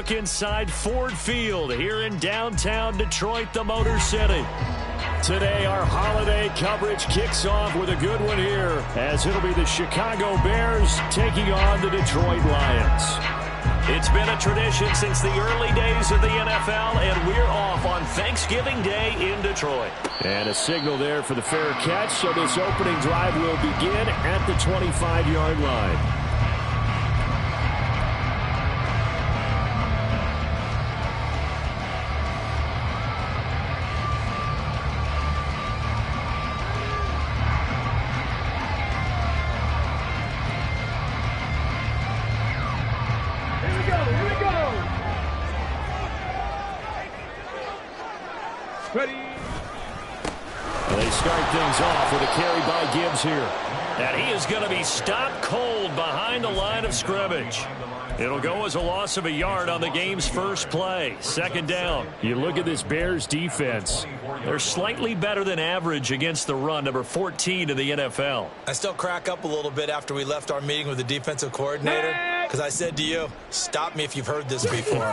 look inside Ford Field here in downtown Detroit, the Motor City. Today, our holiday coverage kicks off with a good one here, as it'll be the Chicago Bears taking on the Detroit Lions. It's been a tradition since the early days of the NFL, and we're off on Thanksgiving Day in Detroit. And a signal there for the fair catch, so this opening drive will begin at the 25-yard line. Ready. They start things off with a carry by Gibbs here. And he is going to be stopped cold behind the line of scrimmage. It'll go as a loss of a yard on the game's first play. Second down. You look at this Bears defense. They're slightly better than average against the run, number 14 in the NFL. I still crack up a little bit after we left our meeting with the defensive coordinator, because I said to you, stop me if you've heard this before.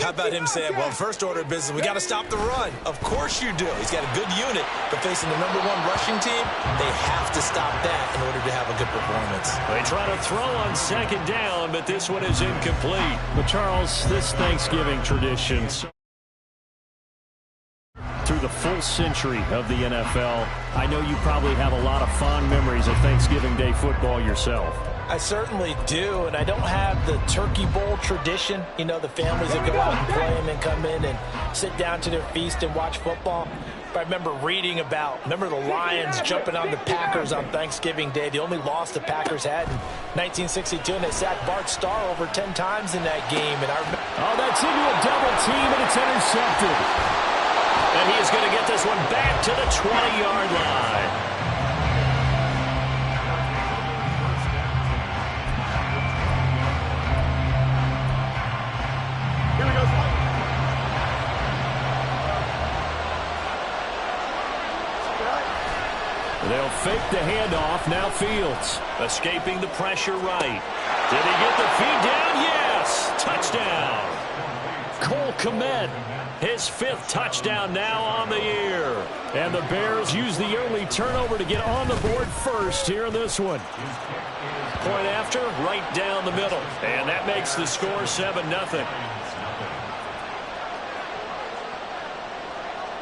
How about him saying, well, first order of business, we got to stop the run. Of course you do. He's got a good unit, but facing the #1 rushing team, they have to stop that in order to have a good performance. They try to throw on second down, but this one is incomplete. But, Charles, this Thanksgiving tradition, through the full century of the NFL, I know you probably have a lot of fond memories of Thanksgiving Day football yourself. I certainly do, and I don't have the turkey bowl tradition. You know, the families that go out and play and then come in and sit down to their feast and watch football. But I remember reading remember the Lions jumping on the Packers on Thanksgiving Day. The only loss the Packers had in 1962, and they sacked Bart Starr over 10 times in that game. And that's into a double team, and it's intercepted. And he is going to get this one back to the 20-yard line. They'll fake the handoff. Now Fields escaping the pressure right. Did he get the feed down? Yes! Touchdown! Cole Kmet, his 5th touchdown now on the year. And the Bears use the early turnover to get on the board first here in this one. Point after, right down the middle. And that makes the score 7-0.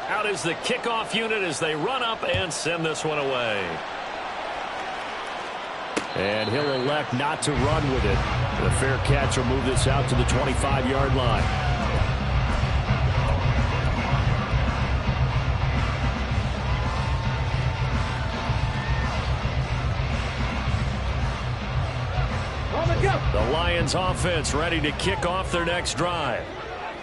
Out is the kickoff unit as they run up and send this one away. And he'll elect not to run with it. The fair catch will move this out to the 25-yard line. The Lions offense ready to kick off their next drive.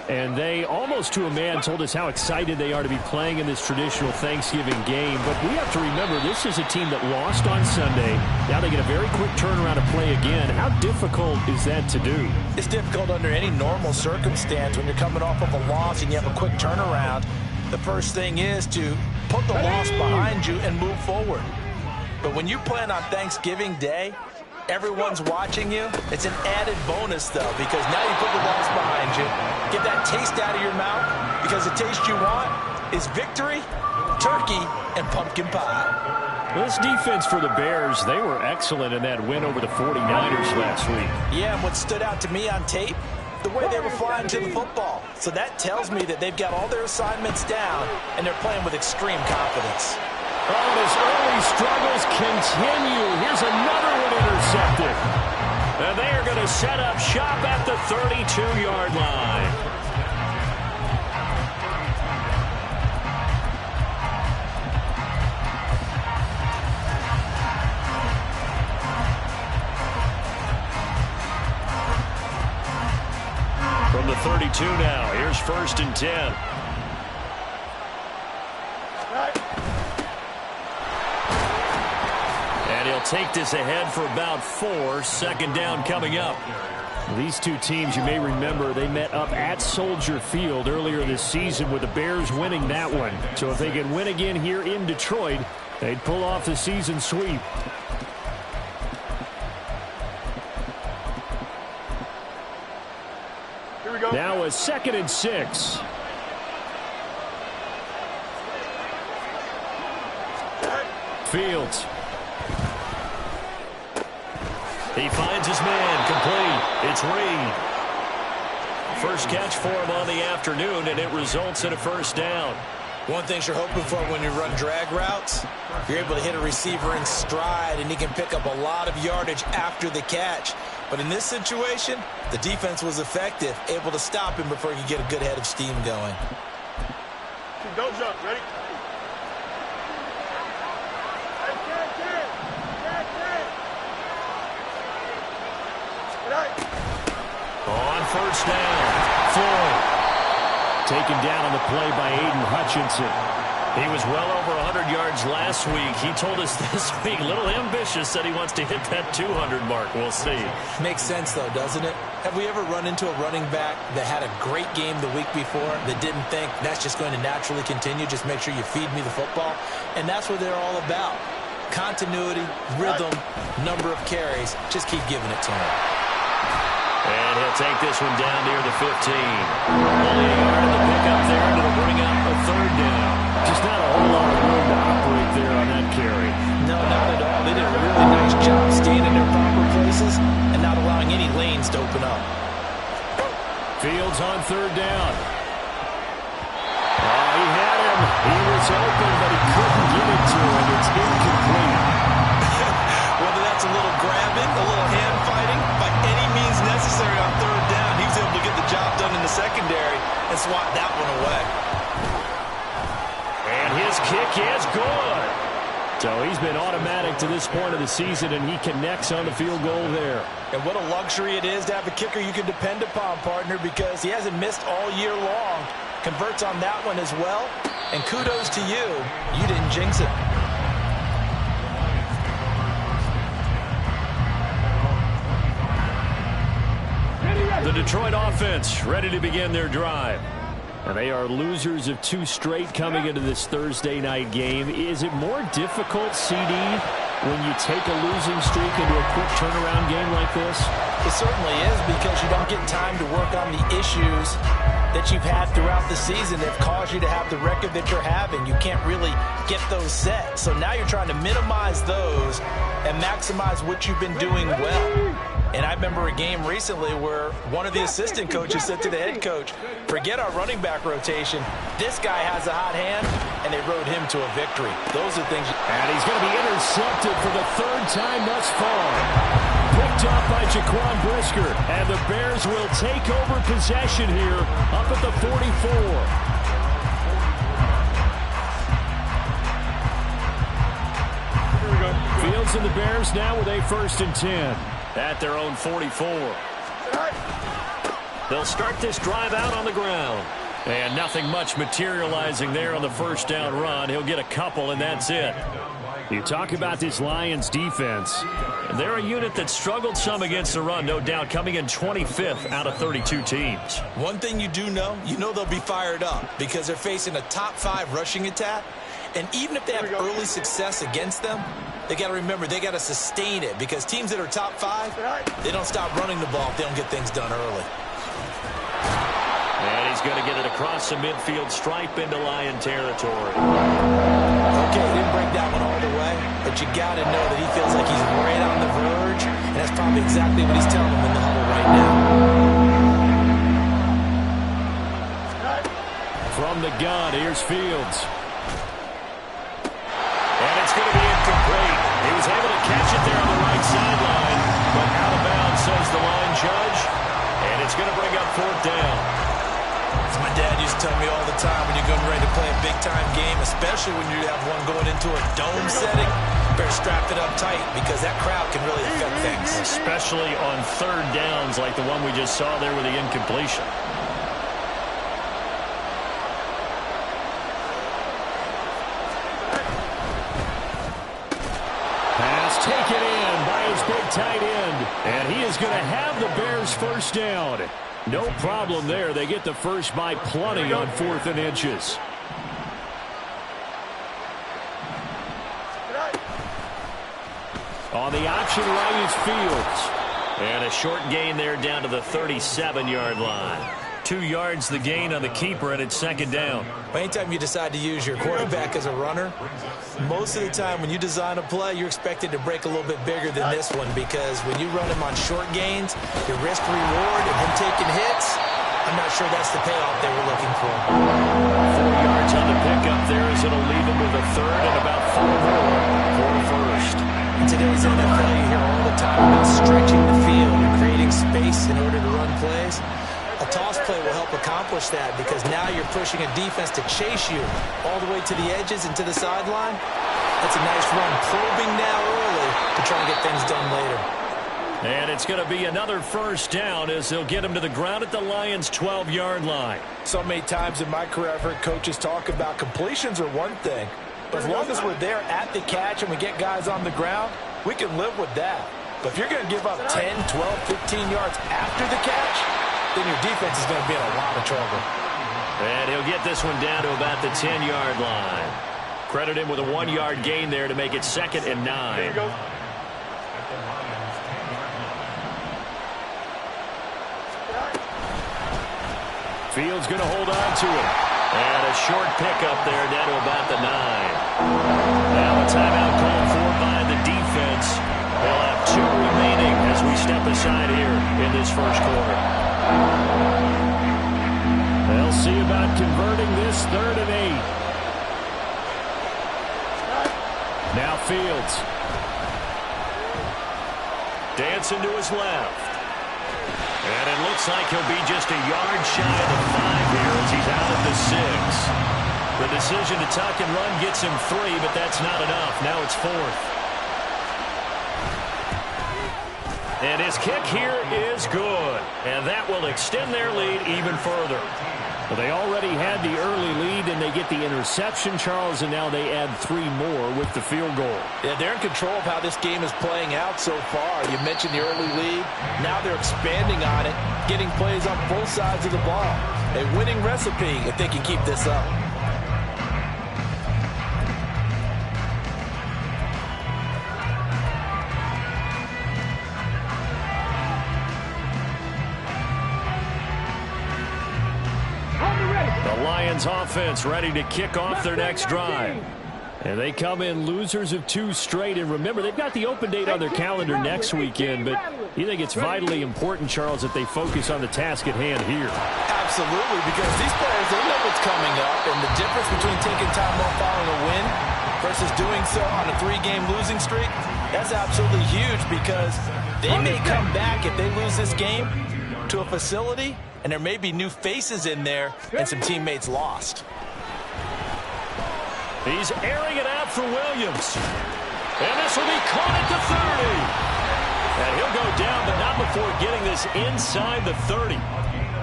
And they, almost to a man, told us how excited they are to be playing in this traditional Thanksgiving game. But we have to remember, this is a team that lost on Sunday. Now they get a very quick turnaround to play again. How difficult is that to do? It's difficult under any normal circumstance when you're coming off of a loss and you have a quick turnaround. The first thing is to put the loss behind you and move forward. But when you're playing on Thanksgiving Day, everyone's watching you. It's an added bonus, though, because now you put the loss behind you. Get that taste out of your mouth, because the taste you want is victory, turkey, and pumpkin pie. This defense for the Bears, they were excellent in that win over the 49ers last week. Yeah, and what stood out to me on tape, the way they were flying to the football. So that tells me that they've got all their assignments down, and they're playing with extreme confidence. Oh, his early struggles continue. Here's another one intercepted. And they are going to set up shop at the 32-yard line. From the 32 now, here's 1st and 10. And he'll take this ahead for about 4. Second down coming up. These two teams, you may remember, they met up at Soldier Field earlier this season with the Bears winning that one. So if they can win again here in Detroit, they'd pull off the season sweep. Now a 2nd and 6. Fields. He finds his man, complete. It's Reed. First catch for him on the afternoon, and it results in a first down. One thing you're hoping for when you run drag routes, you're able to hit a receiver in stride, and he can pick up a lot of yardage after the catch. But in this situation, the defense was effective, able to stop him before he could get a good head of steam going. Don't jump. Ready? On first down, Floyd. Taken down on the play by Aiden Hutchinson. He was well over 100 yards last week. He told us this week, a little ambitious, said he wants to hit that 200 mark. We'll see. Makes sense, though, doesn't it? Have we ever run into a running back that had a great game the week before that didn't think that's just going to naturally continue? Just make sure you feed me the football. And that's what they're all about. Continuity, rhythm, number of carries. Just keep giving it to him. And he'll take this one down near the 15. Only a yard in the pickup there, and it'll bring up a 3rd down. Just not a whole lot of room to operate there on that carry. No, not at all. They did a really nice job staying in their proper places and not allowing any lanes to open up. Fields on 3rd down. He had him. He was open, but he couldn't get it to him. It's incomplete. Whether that's a little grabbing, a little hand fighting, by any means necessary on 3rd down, he was able to get the job done in the secondary and swat that one away. And his kick is good. So he's been automatic to this point of the season, and he connects on the field goal there. And what a luxury it is to have a kicker you can depend upon, partner, because he hasn't missed all year long. Converts on that one as well. And kudos to you. You didn't jinx it. The Detroit offense ready to begin their drive. And they are losers of 2 straight coming into this Thursday night game. Is it more difficult, CD, when you take a losing streak into a quick turnaround game like this? It certainly is, because you don't get time to work on the issues that you've had throughout the season that have caused you to have the record that you're having. You can't really get those set. So now you're trying to minimize those and maximize what you've been doing well. And I remember a game recently where one of the assistant coaches said to the head coach, forget our running back rotation. This guy has a hot hand, and they rode him to a victory. Those are things. And he's going to be intercepted for the 3rd time thus far. Picked up by Jaquan Brisker. And the Bears will take over possession here up at the 44. Fields and the Bears now with a 1st and 10 at their own 44. They'll start this drive out on the ground. And nothing much materializing there on the 1st down run. He'll get a couple, and that's it. You talk about this Lions defense. They're a unit that struggled some against the run, no doubt, coming in 25th out of 32 teams. One thing you do know, they'll be fired up because they're facing a top 5 rushing attack. And even if they have early success against them, they got to remember they got to sustain it, because teams that are top 5, they don't stop running the ball if they don't get things done early. And he's going to get it across the midfield stripe into Lion territory. Okay, didn't break that one all the way, but you got to know that he feels like he's right on the verge, and that's probably exactly what he's telling them in the huddle right now. From the gun, here's Fields. And it's going to be incomplete. He was able to catch it there on the right sideline, but out of bounds, says the line judge. And it's going to bring up 4th down. As my dad used to tell me all the time, when you're getting ready to play a big-time game, especially when you have one going into a dome setting, better strap it up tight, because that crowd can really affect things. Especially on 3rd downs like the one we just saw there with the incompletion. Taken in by his big tight end. And he is going to have the Bears 1st down. No problem there. They get the first by plenty on 4th and inches. On the option right is Fields. And a short gain there down to the 37-yard line. 2 yards the gain on the keeper, and it's second down. Anytime you decide to use your quarterback as a runner, most of the time when you design a play, you're expected to break a little bit bigger than this one, because when you run him on short gains, your risk-reward and him taking hits, I'm not sure that's the payoff they were looking for. 4 yards on the pickup there as it'll leave him with a third and about 4 more for a first. In today's NFL, you hear all the time about stretching the field and creating space in order to run plays. A toss play will help accomplish that, because now you're pushing a defense to chase you all the way to the edges and to the sideline. That's a nice run, probing now early to try and get things done later. And it's going to be another first down as they'll get him to the ground at the Lions' 12-yard line. So many times in my career, I've heard coaches talk about completions are one thing. But as long as we're there at the catch and we get guys on the ground, we can live with that. But if you're going to give up 10, 12, 15 yards after the catch, then your defense is going to be in a lot of trouble. And he'll get this one down to about the 10-yard line. Credit him with a 1-yard gain there to make it 2nd and 9. There you go. Fields going to hold on to it. And a short pickup there down to about the 9. Now a timeout called for by the defense. They'll have 2 remaining as we step aside here in this first quarter. They'll see about converting this 3rd and 8. Now Fields. Dancing to his left. And it looks like he'll be just a yard shy of the 5 here as he's out at the 6. The decision to tuck and run gets him 3, but that's not enough. Now it's 4th. And his kick here is good. And that will extend their lead even further. Well, they already had the early lead, and they get the interception, Charles, and now they add 3 more with the field goal. Yeah, they're in control of how this game is playing out so far. You mentioned the early lead. Now they're expanding on it, getting plays on both sides of the ball. A winning recipe if they can keep this up. The Lions offense ready to kick off their next drive. And they come in losers of 2 straight. And remember, they've got the open date on their calendar next weekend. But you think it's vitally important, Charles, that they focus on the task at hand here? Absolutely, because these players, they know what's coming up. And the difference between taking time off following a win versus doing so on a 3-game losing streak, that's absolutely huge, because they may come back if they lose this game to a facility, and there may be new faces in there and some teammates lost. He's airing it out for Williams. And this will be caught at the 30. And he'll go down, but not before getting this inside the 30.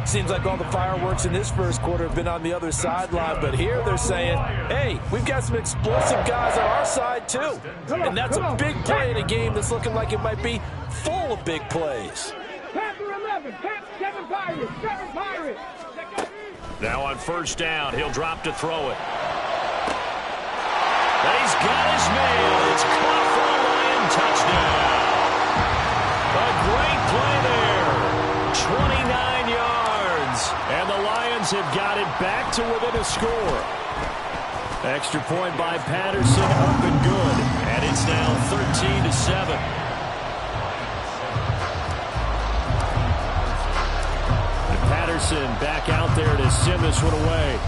Seems like all the fireworks in this first quarter have been on the other sideline, but here they're saying, hey, we've got some explosive guys on our side too. And that's a big play in a game that's looking like it might be full of big plays. Now on first down, he'll drop to throw it. He's got his man. It's caught for a Lion touchdown. A great play there. 29 yards. And the Lions have got it back to within a score. Extra point by Patterson, up and good. And it's now 13-7. Patterson back out there to send this one away.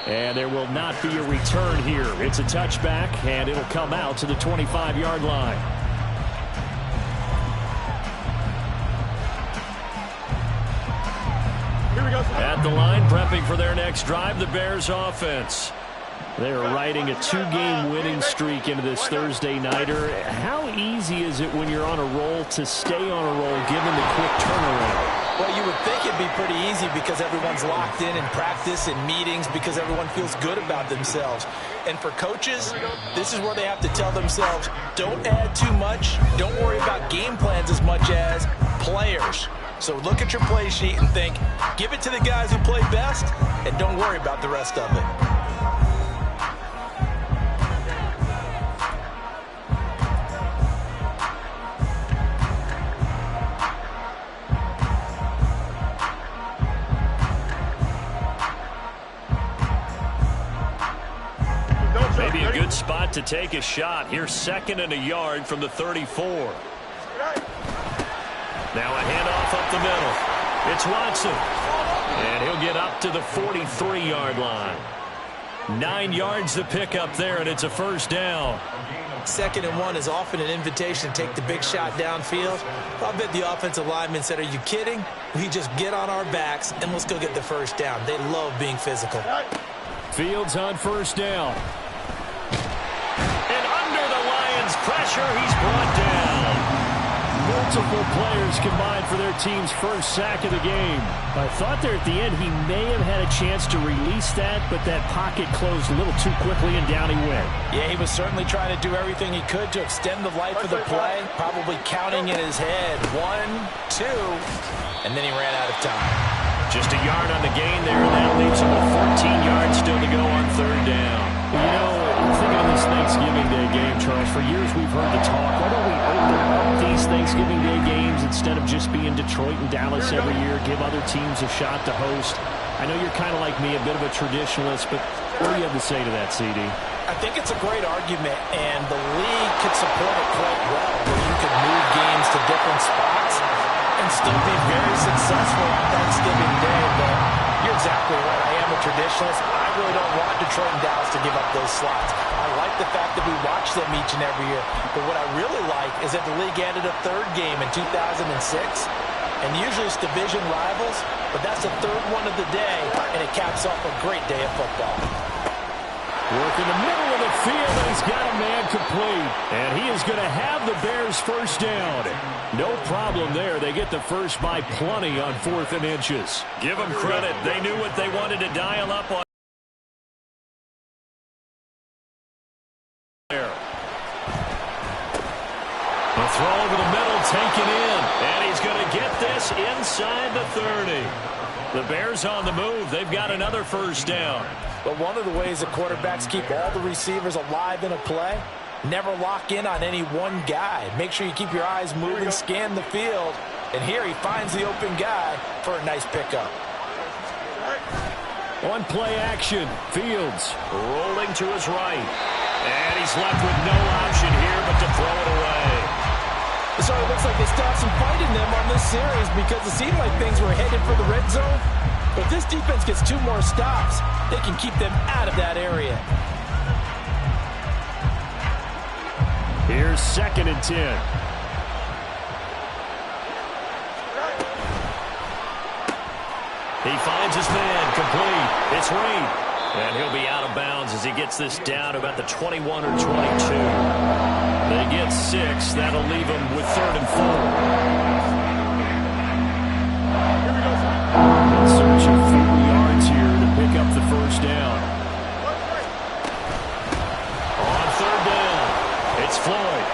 And there will not be a return here. It's a touchback, and it'll come out to the 25-yard line. Here we go. At the line, prepping for their next drive, the Bears offense. They are riding a 2-game winning streak into this Thursday nighter. How easy is it when you're on a roll to stay on a roll given the quick turnaround? Well, you would think it'd be pretty easy because everyone's locked in practice and meetings, because everyone feels good about themselves. And for coaches, this is where they have to tell themselves, don't add too much. Don't worry about game plans as much as players. So look at your play sheet and think, give it to the guys who play best, and don't worry about the rest of it. set to take a shot. Here's 2nd and a yard from the 34. Now a handoff up the middle. It's Watson. And he'll get up to the 43-yard line. 9 yards to pick up there, and it's a first down. 2nd and 1 is often an invitation to take the big shot downfield. I bet the offensive lineman said, are you kidding? We just get on our backs and let's go get the first down. They love being physical. Fields on first down. And under the Lions' pressure, he's brought down. Multiple players combined for their team's first sack of the game. I thought there at the end he may have had a chance to release that, but that pocket closed a little too quickly and down he went. Yeah, he was certainly trying to do everything he could to extend the life of the play, probably counting in his head 1, 2, and then he ran out of time. Just a yard on the gain there, and that leaves him with 14 yards still to go on 3rd down. You know, think on this Thanksgiving Day game, Charles, for years we've heard the talk, why don't we open up these Thanksgiving Day games instead of just being Detroit and Dallas every year, give other teams a shot to host? I know you're kind of like me, a bit of a traditionalist, but what do you have to say to that, CD? I think it's a great argument, and the league could support it quite well, where you could move games to different spots and still be very successful on Thanksgiving Day. But you're exactly right. I am a traditionalist. I really don't want Detroit and Dallas to give up those slots. I like the fact that we watch them each and every year. But what I really like is that the league added a 3rd game in 2006. And usually it's division rivals, but that's the 3rd one of the day, and it caps off a great day of football. Work in the middle of the field, and he's got a man complete. And he is going to have the Bears first down. No problem there. They get the first by plenty on 4th and inches. Give them credit. They knew what they wanted to dial up on. There. The throw over the middle, taken in. And he's going to get this inside the 30. The Bears on the move. They've got another first down. But one of the ways that quarterbacks keep all the receivers alive in a play, never lock in on any one guy. Make sure you keep your eyes moving, scan the field. And here he finds the open guy for a nice pickup. On play action, Fields rolling to his right. And he's left with no option here but to throw it away. So it looks like they still have some fight in them on this series because it seemed like things were headed for the red zone. But if this defense gets 2 more stops, they can keep them out of that area. Here's 2nd and 10. He finds his man, complete. It's Reed. And he'll be out of bounds as he gets this down about the 21 or 22. They get 6. That'll leave him with 3rd and 4. In search of 4 yards here to pick up the first down. On 3rd down, it's Floyd.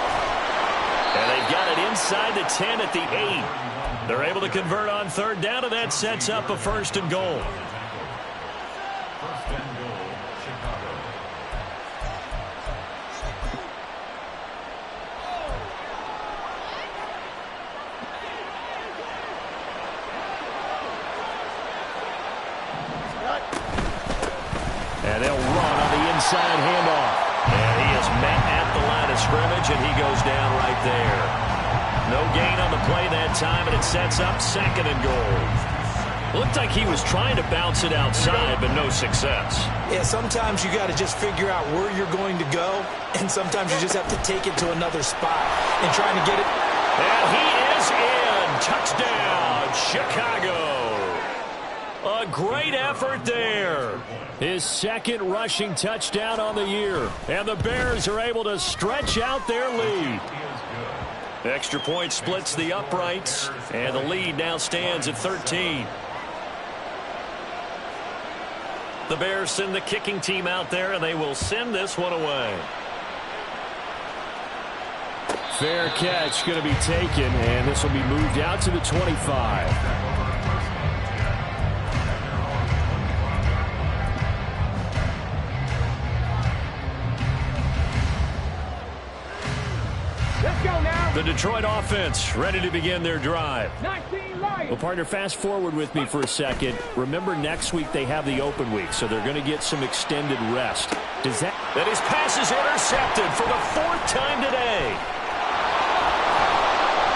And they've got it inside the 10 at the 8. They're able to convert on 3rd down, and that sets up a 1st and goal. And they'll run on the inside handoff. And he is met at the line of scrimmage, and he goes down right there. No gain on the play that time, and it sets up 2nd and goal. Looked like he was trying to bounce it outside, but no success. Yeah, sometimes you got to just figure out where you're going to go, and sometimes you just have to take it to another spot and trying to get it. And he is in. Touchdown, Chicago. A great effort there. His 2nd rushing touchdown on the year. And the Bears are able to stretch out their lead. Extra point splits the uprights. And the lead now stands at 13. The Bears send the kicking team out there, and they will send this one away. Fair catch going to be taken, and this will be moved out to the 25. The Detroit offense ready to begin their drive. Well, partner, fast forward with me for a second. Remember, next week they have the open week, so they're going to get some extended rest. Does that... And his pass is intercepted for the 4th time today.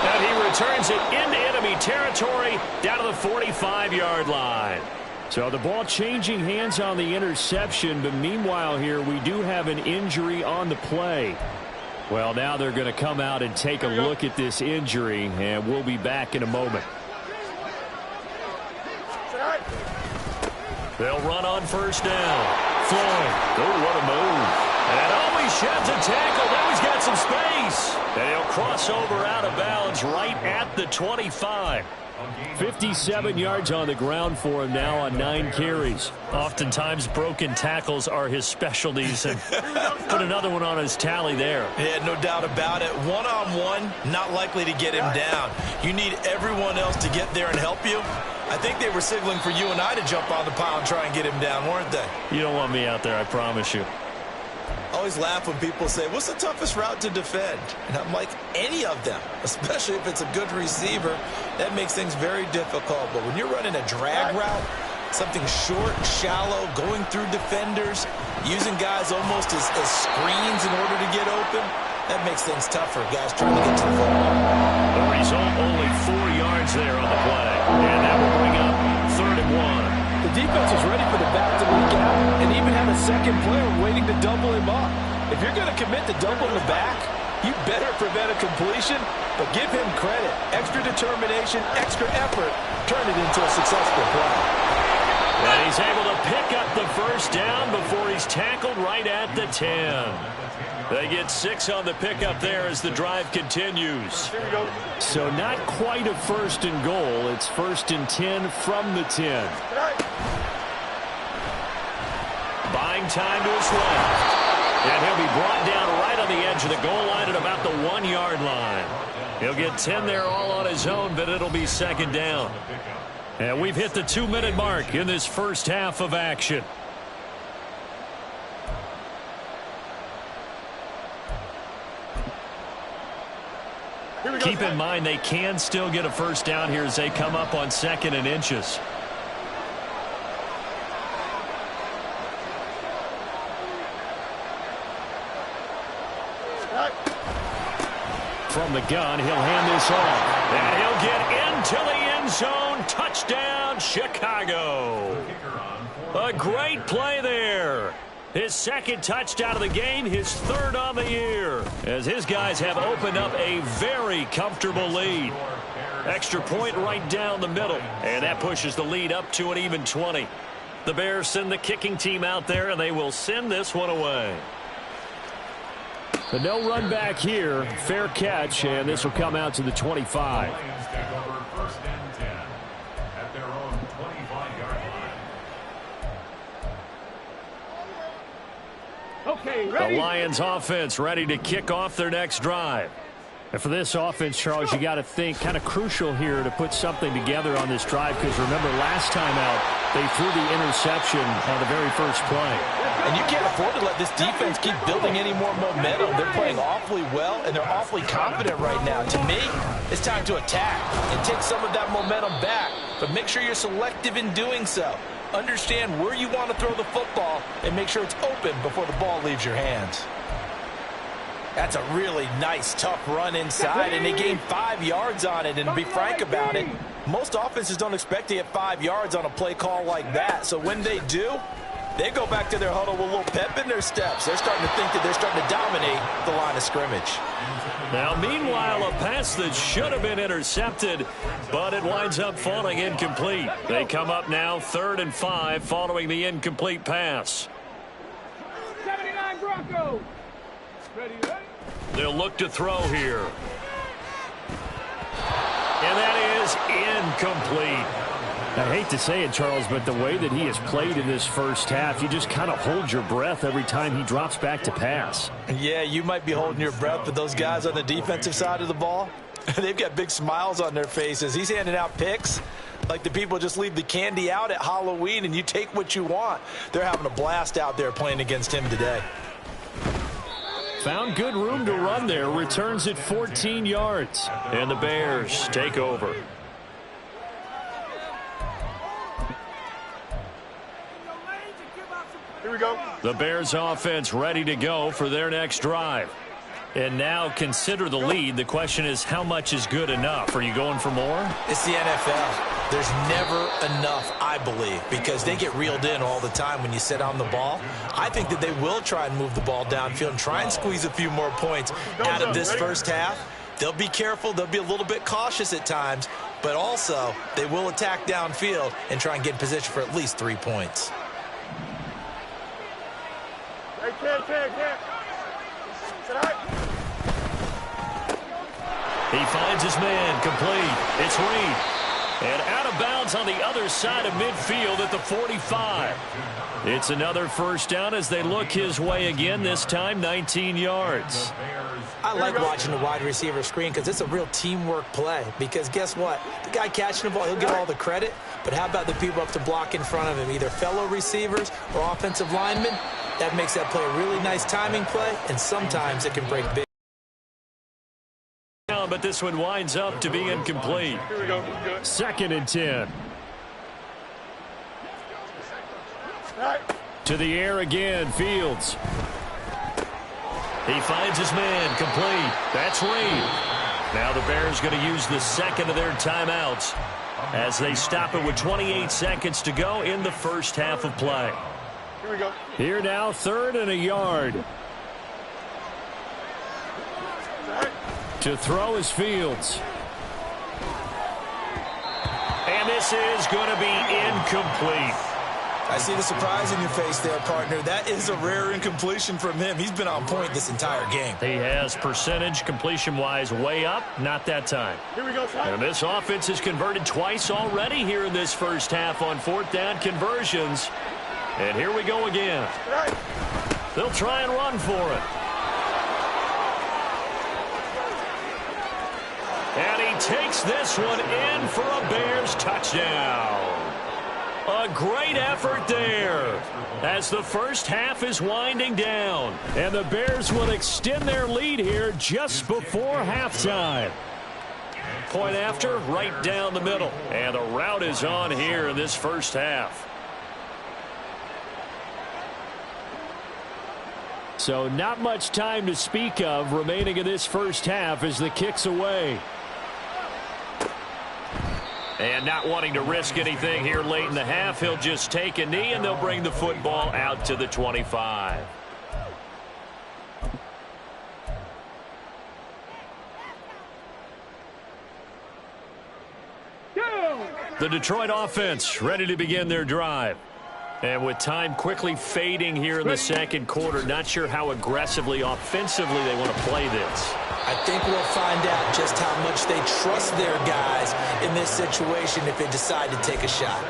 And he returns it into enemy territory down to the 45-yard line. So the ball changing hands on the interception, but meanwhile here we do have an injury on the play. Well, now they're going to come out and take a look at this injury, and we'll be back in a moment. They'll run on first down. Floyd. Oh, what a move. And always sheds a tackle. Now he's got some space. And he'll cross over out of bounds right at the 25. 57 yards on the ground for him now on 9 carries. Oftentimes broken tackles are his specialties, and put another one on his tally there. Yeah, no doubt about it. One-on-one, not likely to get him down. You need everyone else to get there and help you. I think they were signaling for you and I to jump on the pile and try and get him down, weren't they? You don't want me out there, I promise you. I always laugh when people say, what's the toughest route to defend? And I'm like, any of them, especially if it's a good receiver. That makes things very difficult. But when you're running a drag route, something short, shallow, going through defenders, using guys almost as screens in order to get open, that makes things tougher, guys trying to get to the football. The result, only 4 yards there on the play. And that will bring up 3rd and 1. The defense is ready for the back to leak out and even have a second player waiting to double him up. If you're going to commit to doubling the back, you better prevent a completion, but give him credit. Extra determination, extra effort, turn it into a successful play. And he's able to pick up the first down before he's tackled right at the 10. They get 6 on the pickup there as the drive continues. Here we go. So not quite a 1st and goal. It's 1st and 10 from the 10. Buying time to his left. And he'll be brought down right on the edge of the goal line at about the 1-yard line. He'll get 10 there all on his own, but it'll be 2nd down. And we've hit the 2-minute mark in this first half of action. Keep in mind they can still get a first down here as they come up on 2nd and inches. From the gun, he'll hand this off. And he'll get into the end zone. Touchdown, Chicago. A great play there. His 2nd touchdown of the game, his 3rd on the year, as his guys have opened up a very comfortable lead. Extra point right down the middle, and that pushes the lead up to an even 20. The Bears send the kicking team out there, and they will send this one away. But no run back here. Fair catch, and this will come out to the 25. Okay, ready. The Lions offense ready to kick off their next drive. And for this offense, Charles, you got to think kind of crucial here to put something together on this drive, because remember last time out they threw the interception on the very first play. And you can't afford to let this defense keep building any more momentum. They're playing awfully well, and they're awfully confident right now. To me, it's time to attack and take some of that momentum back, but make sure you're selective in doing so. Understand where you want to throw the football and make sure it's open before the ball leaves your hands. That's a really nice, tough run inside, and they gained 5 yards on it. And to be frank about it, most offenses don't expect to get 5 yards on a play call like that. So when they do, they go back to their huddle with a little pep in their steps. They're starting to think that they're starting to dominate the line of scrimmage. Now, meanwhile, a pass that should have been intercepted, but it winds up falling incomplete. They come up now 3rd and 5 following the incomplete pass. 79 Broncos. Ready. They'll look to throw here. And that is incomplete. I hate to say it, Charles, but the way that he has played in this first half, you just kind of hold your breath every time he drops back to pass. Yeah, you might be holding your breath, but those guys on the defensive side of the ball, they've got big smiles on their faces. He's handing out picks like the people just leave the candy out at Halloween and you take what you want. They're having a blast out there playing against him today. Found good room to run there. Returns at 14 yards. And the Bears take over. Here we go. The Bears offense ready to go for their next drive. And now consider the lead. The question is, how much is good enough? Are you going for more? It's the NFL. There's never enough, I believe, because they get reeled in all the time when you sit on the ball. I think that they will try and move the ball downfield and try and squeeze a few more points out of this first half. They'll be careful. They'll be a little bit cautious at times, but also they will attack downfield and try and get in position for at least 3 points. Hey, Ken. He finds his man, complete. It's Reed. And out of bounds on the other side of midfield at the 45. It's another first down as they look his way again, this time 19 yards. I like watching the wide receiver screen because it's a real teamwork play. Because guess what? The guy catching the ball, he'll get all the credit. But how about the people up to block in front of him, either fellow receivers or offensive linemen? That makes that play a really nice timing play, and sometimes it can break big. But this one winds up to be incomplete. Here we go. Good. 2nd and 10. All right. To the air again, Fields. He finds his man, complete. That's Reed. Now the Bears going to use the second of their timeouts as they stop it with 28 seconds to go in the first half of play. Here we go. Here now, 3rd and a yard. To throw is Fields. And this is going to be incomplete. I see the surprise in your face there, partner. That is a rare incompletion from him. He's been on point this entire game. He has percentage completion-wise way up, not that time. Here we go, Ty. And this offense has converted twice already here in this first half on 4th down conversions. And here we go again. All right. They'll try and run for it. And he takes this one in for a Bears touchdown. A great effort there as the first half is winding down. And the Bears will extend their lead here just before halftime. Point after, right down the middle. And the route is on here in this first half. So not much time to speak of remaining in this first half as the kick's away. And not wanting to risk anything here late in the half, he'll just take a knee and they'll bring the football out to the 25. The Detroit offense ready to begin their drive. And with time quickly fading here in the second quarter, not sure how aggressively, offensively they want to play this. I think we'll find out just how much they trust their guys in this situation if they decide to take a shot.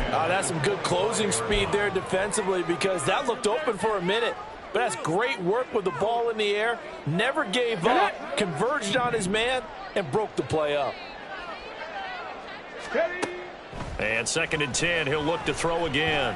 That's some good closing speed there defensively because that looked open for a minute. But that's great work with the ball in the air. Never gave up, converged on his man, and broke the play up. And 2nd and 10, he'll look to throw again.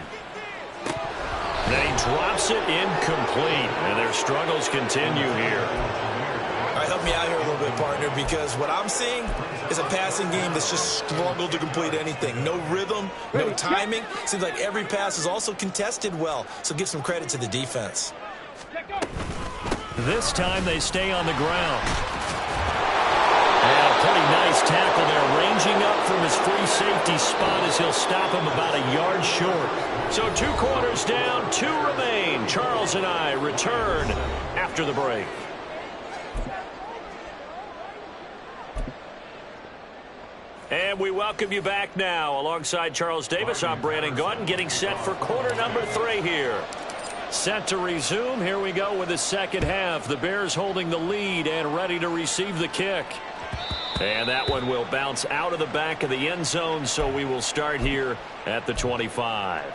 Then he drops it incomplete, and their struggles continue here. All right, help me out here a little bit, partner, because what I'm seeing is a passing game that's just struggled to complete anything. No rhythm, no timing. Seems like every pass is also contested well, so give some credit to the defense. This time they stay on the ground. And a pretty nice tackle there, ranging up from his free safety spot as he'll stop him about a yard short. So 2 quarters down, 2 remain. Charles and I return after the break. And we welcome you back now. Alongside Charles Davis, I'm Brandon Gaudin, getting set for quarter number 3 here. Set to resume. Here we go with the second half. The Bears holding the lead and ready to receive the kick. And that one will bounce out of the back of the end zone, so we will start here at the 25.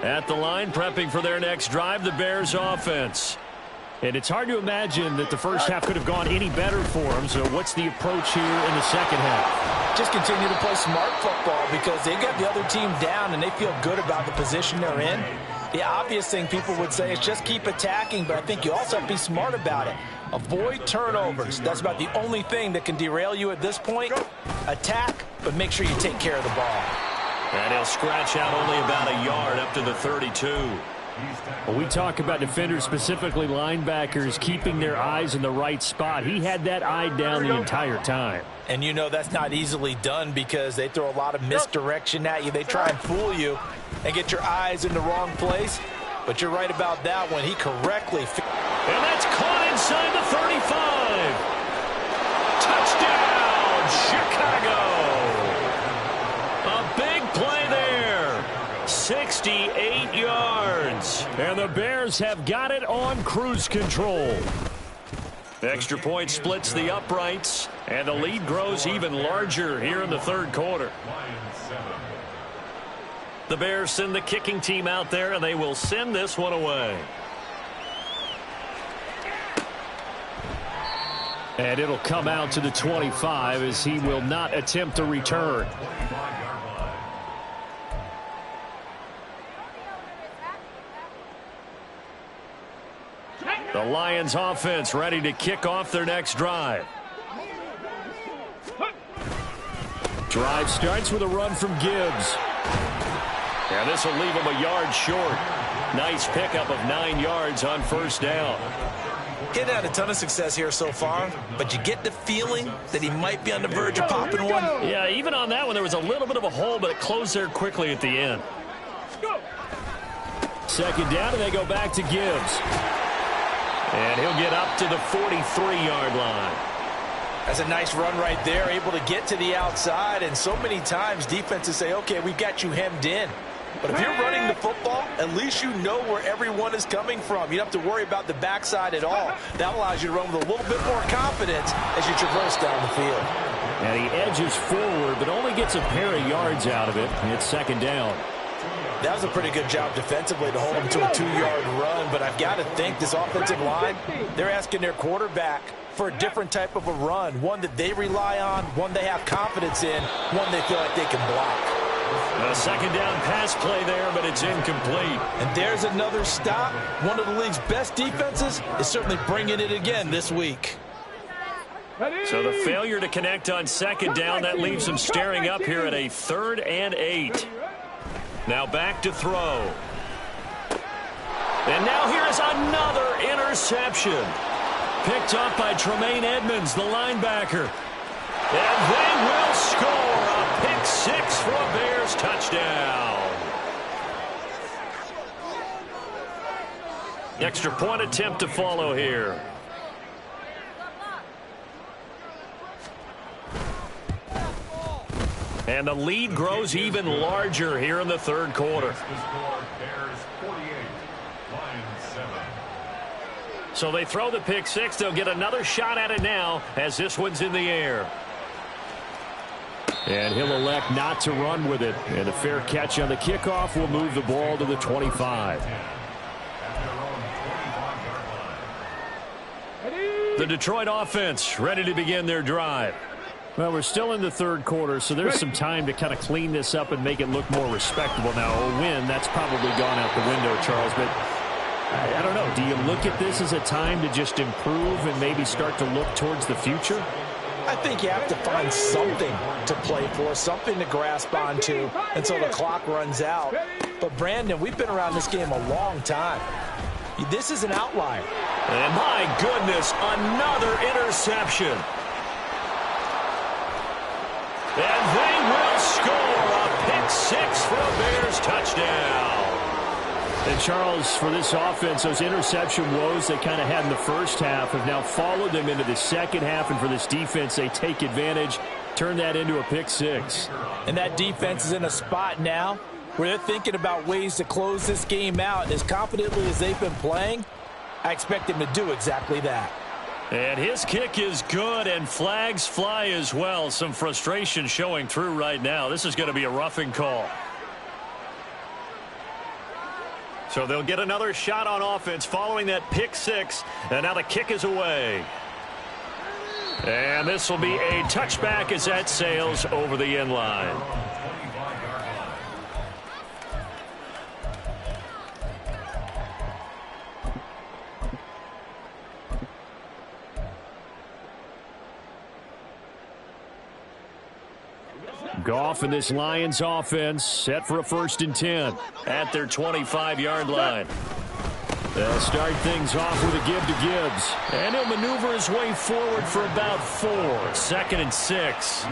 At the line, prepping for their next drive, the Bears offense. And it's hard to imagine that the first half could have gone any better for them. So what's the approach here in the second half? Just continue to play smart football because they got the other team down and they feel good about the position they're in. The obvious thing people would say is just keep attacking, but I think you also have to be smart about it. Avoid turnovers. That's about the only thing that can derail you at this point. Attack, but make sure you take care of the ball. And he'll scratch out only about a yard up to the 32. Well, we talk about defenders, specifically linebackers, keeping their eyes in the right spot. He had that eye down the entire time. And you know that's not easily done because they throw a lot of misdirection at you. They try and fool you and get your eyes in the wrong place. But you're right about that one. He correctly. And that's caught inside the 35. Touchdown, Chicago. A big play there. 68 yards. And the Bears have got it on cruise control. Extra point splits the uprights, and the lead grows even larger here in the third quarter. The Bears send the kicking team out there, and they will send this one away. And it'll come out to the 25 as he will not attempt a return. The Lions offense ready to kick off their next drive. Drive starts with a run from Gibbs. And this will leave him a yard short. Nice pickup of 9 yards on first down. He's had a ton of success here so far, but you get the feeling that he might be on the verge of popping one. Yeah, even on that one, there was a little bit of a hole, but it closed there quickly at the end. Second down, and they go back to Gibbs. And he'll get up to the 43-yard line. That's a nice run right there, able to get to the outside. And so many times defenses say, okay, we've got you hemmed in. But if you're running the football, at least you know where everyone is coming from. You don't have to worry about the backside at all. That allows you to run with a little bit more confidence as you traverse down the field. And he edges forward, but only gets a pair of yards out of it. It's second down. That was a pretty good job defensively to hold him to a 2-yard run. But I've got to think this offensive line, they're asking their quarterback for a different type of a run, one that they rely on, one they have confidence in, one they feel like they can block. A second down pass play there, but it's incomplete. And there's another stop. One of the league's best defenses is certainly bringing it again this week. So the failure to connect on second down, that leaves them staring up here at a 3rd and 8. Now back to throw. And now here is another interception. Picked up by Tremaine Edmonds, the linebacker. And they will score a pick 6 for a Bears touchdown. Extra point attempt to follow here. And the lead grows even larger here in the third quarter. So they throw the pick 6. They'll get another shot at it now as this one's in the air. And he'll elect not to run with it. And a fair catch on the kickoff will move the ball to the 25. The Detroit offense ready to begin their drive. Well, we're still in the third quarter, so there's some time to kind of clean this up and make it look more respectable. Now, a win, that's probably gone out the window, Charles, but I don't know. Do you look at this as a time to just improve and maybe start to look towards the future? I think you have to find something to play for, something to grasp onto until the clock runs out. But, Brandon, we've been around this game a long time. This is an outlier. And my goodness, another interception. And they will score a pick 6 for a Bears touchdown. And, Charles, for this offense, those interception woes they kind of had in the first half have now followed them into the second half. And for this defense, they take advantage, turn that into a pick 6. And that defense is in a spot now where they're thinking about ways to close this game out. And as confidently as they've been playing, I expect them to do exactly that. And his kick is good, and flags fly as well. Some frustration showing through right now. This is going to be a roughing call. So they'll get another shot on offense following that pick 6, and now the kick is away. And this will be a touchback as that sails over the end line. Goff and this Lions offense set for a 1st and 10 at their 25-yard line. They'll start things off with a give to Gibbs. And he'll maneuver his way forward for about 4. 2nd and 6.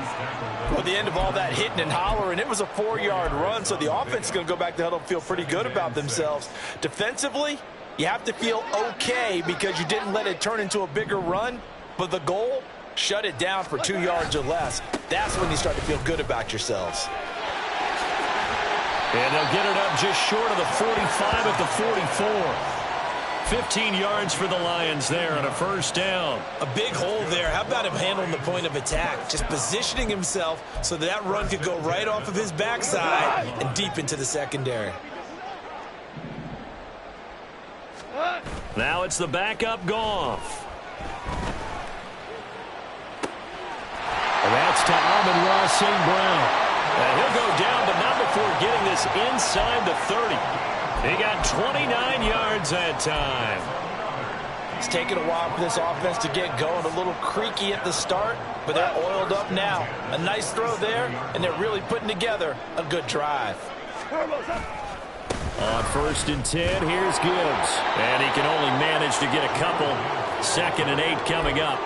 Well, the end of all that hitting and hollering, it was a 4-yard run, so the offense is going to go back to huddle and feel pretty good about themselves. Defensively, you have to feel okay because you didn't let it turn into a bigger run, but the goal, shut it down for 2 yards or less. That's when you start to feel good about yourselves. And they'll get it up just short of the 45 at the 44. 15 yards for the Lions there on a 1st down. A big hole there. How about him handling the point of attack? Just positioning himself so that run could go right off of his backside and deep into the secondary. Now it's the backup Goff. And that's to Amon-Ra St. Brown. And he'll go down, but not before getting this inside the 30. He got 29 yards that time. It's taken a while for this offense to get going. A little creaky at the start, but they're oiled up now. A nice throw there, and they're really putting together a good drive. On 1st and 10, here's Gibbs. And he can only manage to get a couple. 2nd and 8 coming up.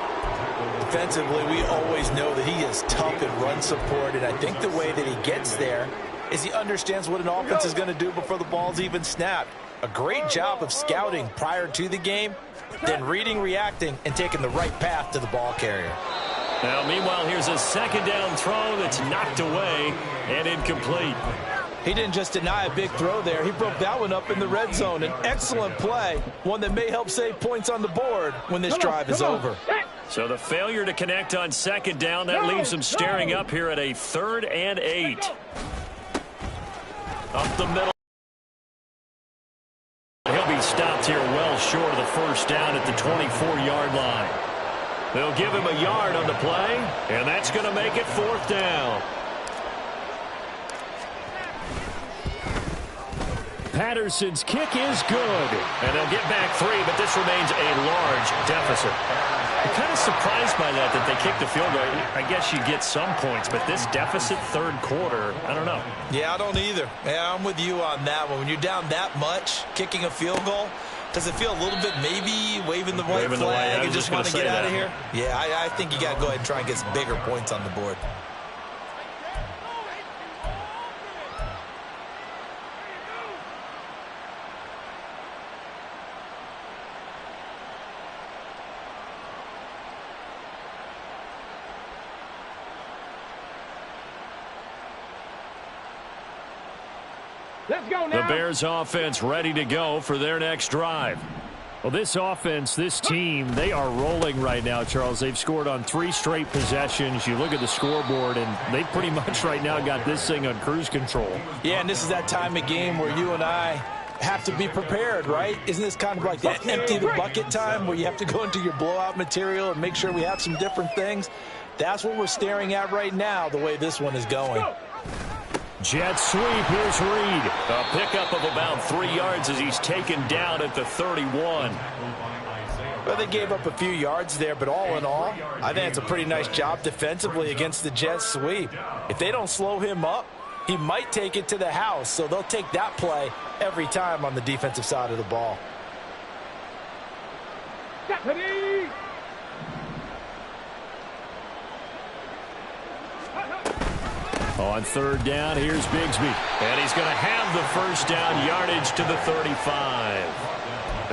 Defensively, we always know that he is tough in run support, and I think the way that he gets there is he understands what an offense is going to do before the ball's even snapped. A great job of scouting prior to the game, then reading, reacting, and taking the right path to the ball carrier. Now, meanwhile, here's a 2nd down throw that's knocked away and incomplete. He didn't just deny a big throw there. He broke that one up in the red zone. An excellent play, one that may help save points on the board when this drive is over. So the failure to connect on 2nd down, that leaves him staring up here at a 3rd and 8. Up the middle. He'll be stopped here well short of the 1st down at the 24-yard line. They'll give him a yard on the play, and that's going to make it 4th down. Patterson's kick is good. And they'll get back 3, but this remains a large deficit. I'm kind of surprised by that they kicked the field goal. I guess you get some points, but this deficit 3rd quarter, I don't know. Yeah, I don't either. Yeah, I'm with you on that one. When you're down that much, kicking a field goal, does it feel a little bit maybe waving the white flag and just want to get out of here? Yeah, I think you got to go ahead and try and get some bigger points on the board. Let's go now. The Bears offense ready to go for their next drive. Well, this offense, this team, they are rolling right now, Charles. They've scored on 3 straight possessions. You look at the scoreboard, and they pretty much right now got this thing on cruise control. Yeah, and this is that time of game where you and I have to be prepared, right? Isn't this kind of like that empty the bucket time where you have to go into your blowout material and make sure we have some different things? That's what we're staring at right now, the way this one is going. Jet sweep, here's Reed. A pickup of about 3 yards as he's taken down at the 31. Well, they gave up a few yards there, but all in all, I think it's a pretty nice job defensively against the jet sweep. If they don't slow him up, he might take it to the house, so they'll take that play every time on the defensive side of the ball. On 3rd down, here's Bigsby. And he's going to have the 1st down yardage to the 35.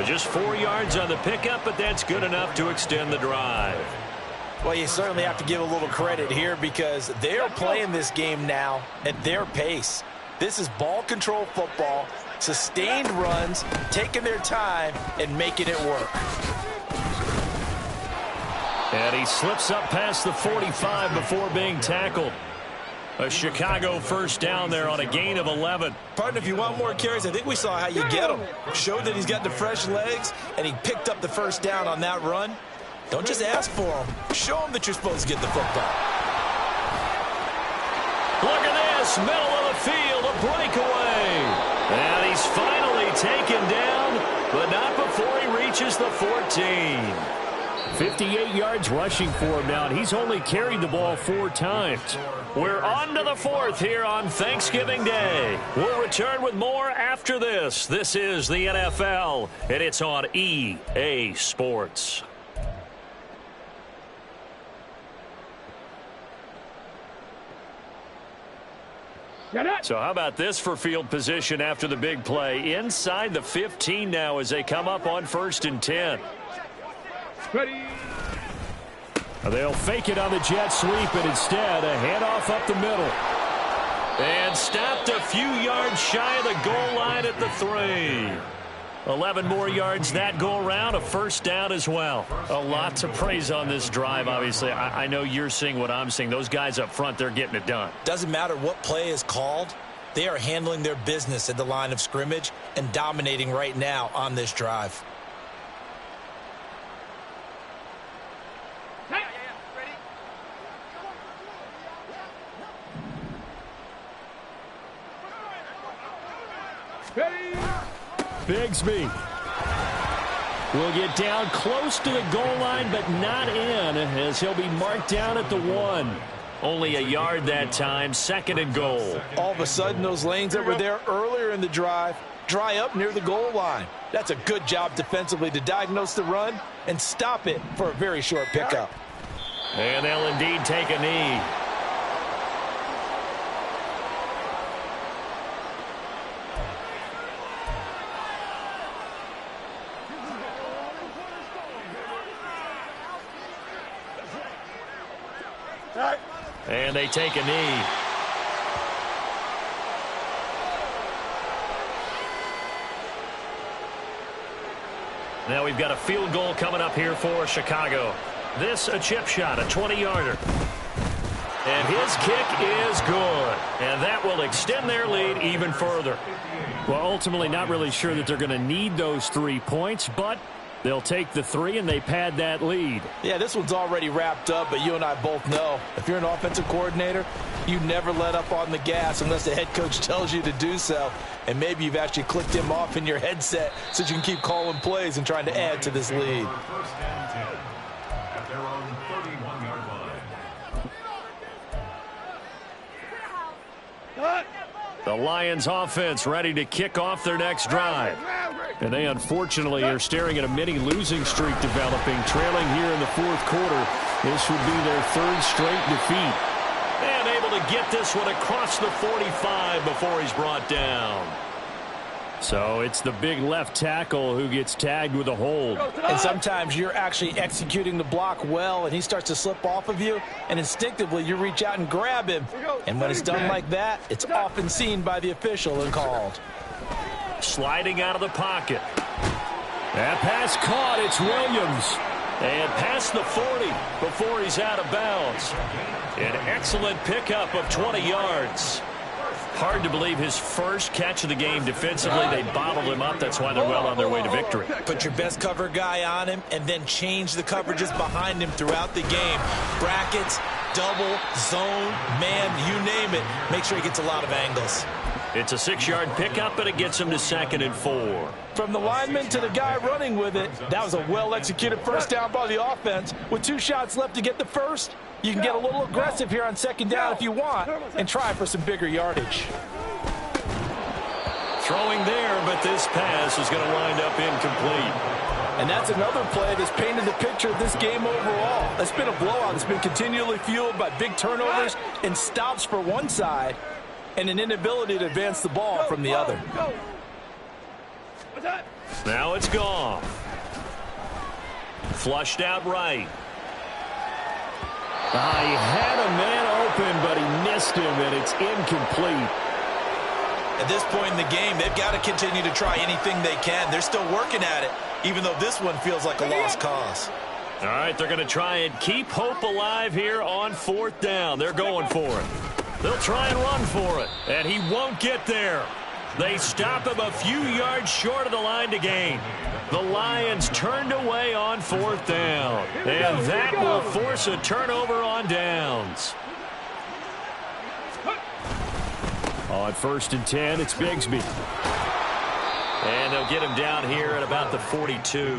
Just 4 yards on the pickup, but that's good enough to extend the drive. Well, you certainly have to give a little credit here because they're playing this game now at their pace. This is ball control football, sustained runs, taking their time, and making it work. And he slips up past the 45 before being tackled. A Chicago 1st down there on a gain of 11. Partner, if you want more carries, I think we saw how you get him. Showed that he's got the fresh legs, and he picked up the 1st down on that run. Don't just ask for him. Show him that you're supposed to get the football. Look at this, middle of the field, a breakaway. And he's finally taken down, but not before he reaches the 14. 58 yards rushing for him now, and he's only carried the ball 4 times. We're on to the 4th here on Thanksgiving Day. We'll return with more after this. This is the NFL, and it's on EA Sports. So how about this for field position after the big play? Inside the 15 now as they come up on 1st and 10. Ready. They'll fake it on the jet sweep, and instead a handoff up the middle. And stopped a few yards shy of the goal line at the 3. 11 more yards that go around, a 1st down as well. A lot to praise on this drive, obviously. I know you're seeing what I'm seeing. Those guys up front, they're getting it done. Doesn't matter what play is called. They are handling their business at the line of scrimmage and dominating right now on this drive. Bigsby will get down close to the goal line, but not in, as he'll be marked down at the 1. Only a yard that time, 2nd and goal. All of a sudden, those lanes that were there earlier in the drive dry up near the goal line. That's a good job defensively to diagnose the run and stop it for a very short pickup. And they'll indeed take a knee. And they take a knee. Now we've got a field goal coming up here for Chicago. This a chip shot, a 20-yarder. And his kick is good. And that will extend their lead even further. Well, ultimately not really sure that they're going to need those 3 points, but they'll take the 3 and they pad that lead. Yeah, this one's already wrapped up, but you and I both know if you're an offensive coordinator, you never let up on the gas unless the head coach tells you to do so. And maybe you've actually clicked him off in your headset so you can keep calling plays and trying to add to this lead. The Lions offense ready to kick off their next drive. And they unfortunately are staring at a mini losing streak developing, trailing here in the 4th quarter. This would be their 3rd straight defeat. And able to get this one across the 45 before he's brought down. So it's the big left tackle who gets tagged with a hold. And sometimes you're actually executing the block well, and he starts to slip off of you, and instinctively you reach out and grab him. And when it's done like that, it's often seen by the official and called. Sliding out of the pocket. That pass caught. It's Williams. And past the 40 before he's out of bounds. An excellent pickup of 20 yards. Hard to believe his first catch of the game defensively. They bottled him up. That's why they're well on their way to victory. Put your best cover guy on him and then change the coverages behind him throughout the game. Brackets, double, zone, man, you name it. Make sure he gets a lot of angles. It's a 6-yard pickup, and it gets him to 2nd and 4. From the lineman to the guy running with it, that was a well-executed 1st down by the offense. With 2 shots left to get the 1st, you can get a little aggressive here on 2nd down if you want and try for some bigger yardage. Throwing there, but this pass is going to wind up incomplete. And that's another play that's painted the picture of this game overall. It's been a blowout. It's been continually fueled by big turnovers and stops for one side and an inability to advance the ball from the other. Now it's gone. Flushed out right. He had a man open, but he missed him, and it's incomplete. At this point in the game, they've got to continue to try anything they can. They're still working at it, even though this one feels like a lost cause. All right, they're going to try and keep hope alive here on 4th down. They're going for it. They'll try and run for it, and he won't get there. They stop him a few yards short of the line to gain. The Lions turned away on 4th down, and that will force a turnover on downs. On 1st and 10, it's Bigsby. And they'll get him down here at about the 42.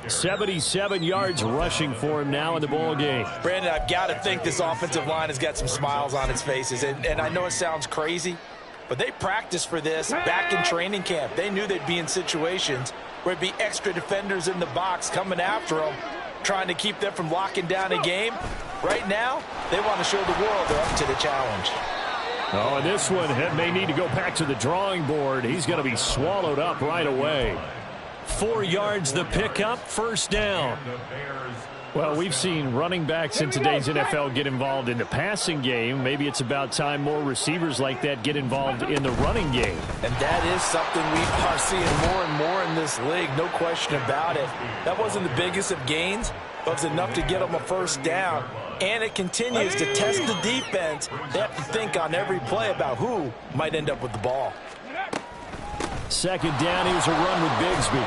77 yards rushing for him now in the ball game. Brandon, I've got to think this offensive line has got some smiles on its faces. And I know it sounds crazy, but they practiced for this back in training camp. They knew they'd be in situations where it'd be extra defenders in the box coming after them, trying to keep them from locking down a game. Right now, they want to show the world they're up to the challenge. Oh, and this one may need to go back to the drawing board. He's going to be swallowed up right away. 4 yards the pickup, first down. Well, we've seen running backs in today's NFL get involved in the passing game. Maybe it's about time more receivers like that get involved in the running game. And that is something we are seeing more and more in this league, no question about it. That wasn't the biggest of gains, but it was enough to get them a first down. And it continues to test the defense. They have to think on every play about who might end up with the ball. Second down, here's a run with Bigsby.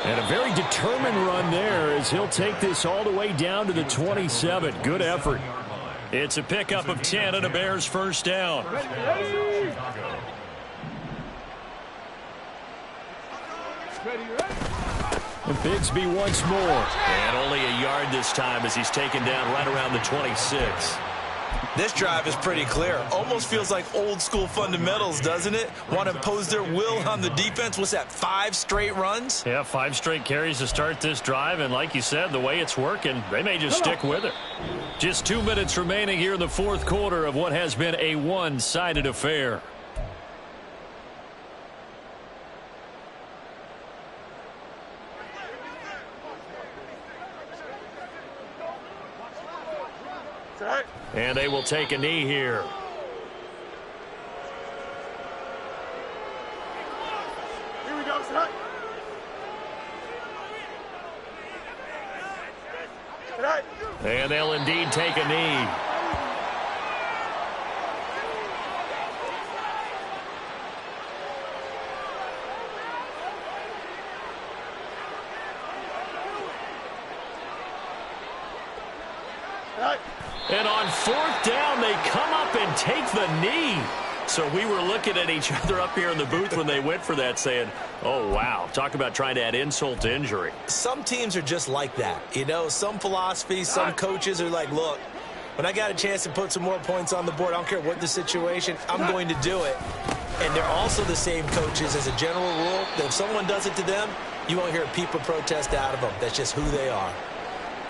And a very determined run there as he'll take this all the way down to the 27. Good effort. It's a pickup of 10 and a Bears first down. And Bigsby once more. And only a yard this time as he's taken down right around the 26. This drive is pretty clear. Almost feels like old school fundamentals, doesn't it? Want to impose their will on the defense. What's that, 5 straight runs? Yeah, 5 straight carries to start this drive. And like you said, the way it's working, they may just stick with it. Just 2 minutes remaining here in the fourth quarter of what has been a one-sided affair. And they will take a knee here. Here we go, son. And they'll indeed take a knee. And on fourth down, they come up and take the knee. So we were looking at each other up here in the booth when they went for that saying, oh, wow, talk about trying to add insult to injury. Some teams are just like that. You know, some philosophies, some coaches are like, look, when I got a chance to put some more points on the board, I don't care what the situation, I'm going to do it. And they're also the same coaches as a general rule that if someone does it to them, you won't hear a people protest out of them. That's just who they are.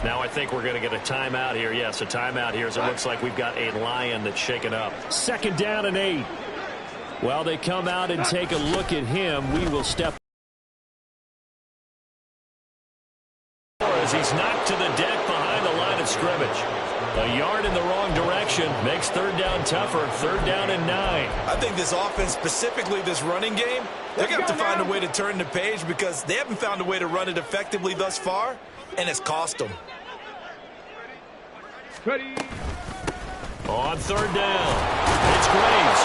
Now I think we're going to get a timeout here. Yes, a timeout here as it looks like we've got a Lion that's shaken up. Second down and 8. While they come out and take a look at him, we will step as he's knocked to the deck behind the line of scrimmage. A yard in the wrong direction makes third down tougher. Third down and 9. I think this offense, specifically this running game, they're going to have to find a way to turn the page because they haven't found a way to run it effectively thus far, and it's cost them. Ready. On third down, it's Graves.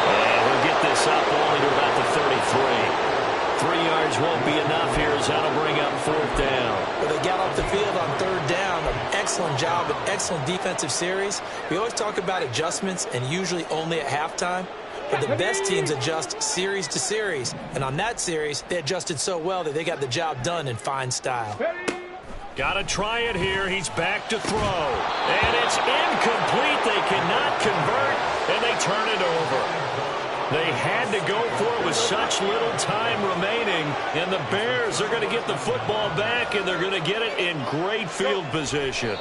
And he'll get this up only to about the 33. 3 yards won't be enough here as that'll bring up fourth down. Well, they got off the field on third down. An excellent job, an excellent defensive series. We always talk about adjustments and usually only at halftime. But the best teams adjust series to series. And on that series, they adjusted so well that they got the job done in fine style. Got to try it here. He's back to throw. And it's incomplete. They cannot convert, and they turn it over. They had to go for it with such little time remaining, and the Bears are going to get the football back, and they're going to get it in great field position.